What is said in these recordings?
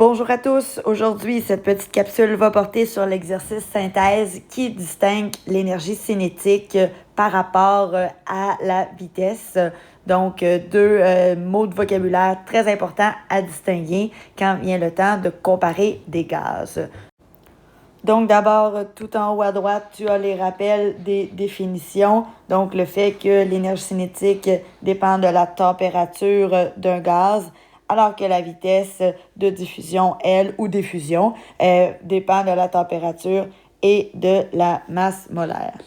Bonjour à tous. Aujourd'hui, cette petite capsule va porter sur l'exercice synthèse qui distingue l'énergie cinétique par rapport à la vitesse. Donc, deux mots de vocabulaire très importants à distinguer quand vient le temps de comparer des gaz. Donc, d'abord, tout en haut à droite, tu as les rappels des définitions. Donc, le fait que l'énergie cinétique dépend de la température d'un gaz, alors que la vitesse de diffusion, elle, ou d'effusion, dépend de la température et de la masse molaire.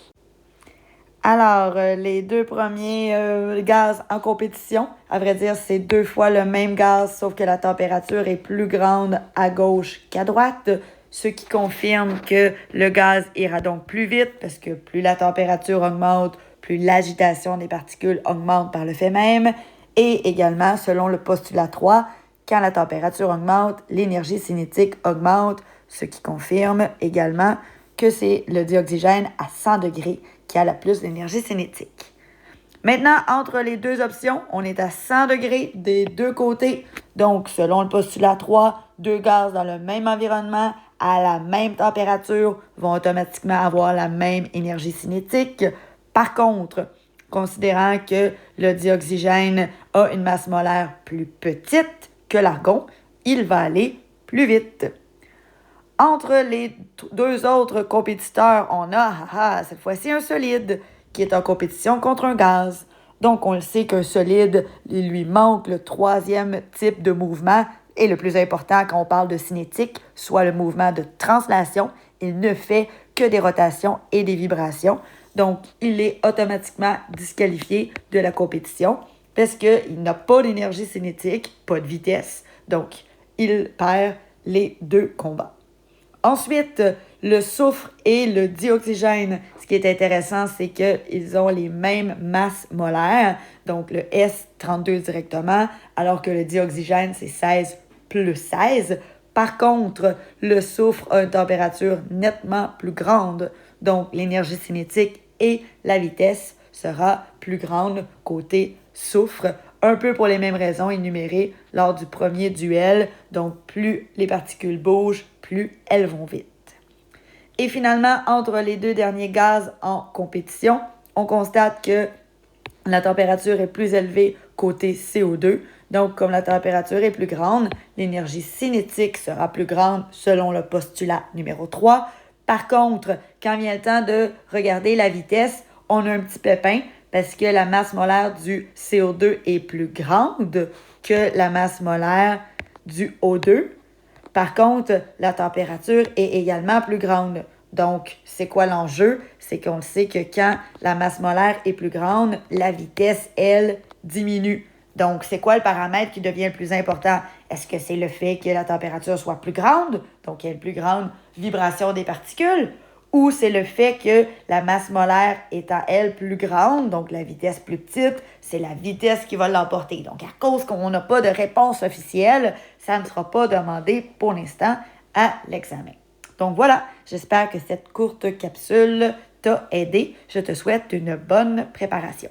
Alors, les deux premiers gaz en compétition, à vrai dire, c'est deux fois le même gaz, sauf que la température est plus grande à gauche qu'à droite, ce qui confirme que le gaz ira donc plus vite, parce que plus la température augmente, plus l'agitation des particules augmente par le fait même. Et également, selon le postulat 3, quand la température augmente, l'énergie cinétique augmente, ce qui confirme également que c'est le dioxygène à 100 degrés qui a la plus d'énergie cinétique. Maintenant, entre les deux options, on est à 100 degrés des deux côtés. Donc, selon le postulat 3, deux gaz dans le même environnement, à la même température, vont automatiquement avoir la même énergie cinétique. Par contre, considérant que le dioxygène a une masse molaire plus petite que l'argon, il va aller plus vite. Entre les deux autres compétiteurs, on a cette fois-ci un solide qui est en compétition contre un gaz. Donc, on le sait qu'un solide, il lui manque le troisième type de mouvement et le plus important quand on parle de cinétique, soit le mouvement de translation. Il ne fait que des rotations et des vibrations. Donc, il est automatiquement disqualifié de la compétition parce qu'il n'a pas d'énergie cinétique, pas de vitesse. Donc, il perd les deux combats. Ensuite, le soufre et le dioxygène. Ce qui est intéressant, c'est qu'ils ont les mêmes masses molaires, donc le S32 directement, alors que le dioxygène, c'est 16 plus 16. Par contre, le soufre a une température nettement plus grande, donc l'énergie cinétique et la vitesse sera plus grande côté soufre, un peu pour les mêmes raisons énumérées lors du premier duel. Donc, plus les particules bougent, plus elles vont vite. Et finalement, entre les deux derniers gaz en compétition, on constate que la température est plus élevée côté CO2. Donc, comme la température est plus grande, l'énergie cinétique sera plus grande selon le postulat numéro 3. Par contre, quand vient le temps de regarder la vitesse, on a un petit pépin parce que la masse molaire du CO2 est plus grande que la masse molaire du O2. Par contre, la température est également plus grande. Donc, c'est quoi l'enjeu? C'est qu'on sait que quand la masse molaire est plus grande, la vitesse, elle, diminue. Donc, c'est quoi le paramètre qui devient le plus important? Est-ce que c'est le fait que la température soit plus grande, donc il y a une plus grande vibration des particules? Ou c'est le fait que la masse molaire étant, elle, plus grande, donc la vitesse plus petite, c'est la vitesse qui va l'emporter. Donc, à cause qu'on n'a pas de réponse officielle, ça ne sera pas demandé pour l'instant à l'examen. Donc voilà, j'espère que cette courte capsule t'a aidé. Je te souhaite une bonne préparation.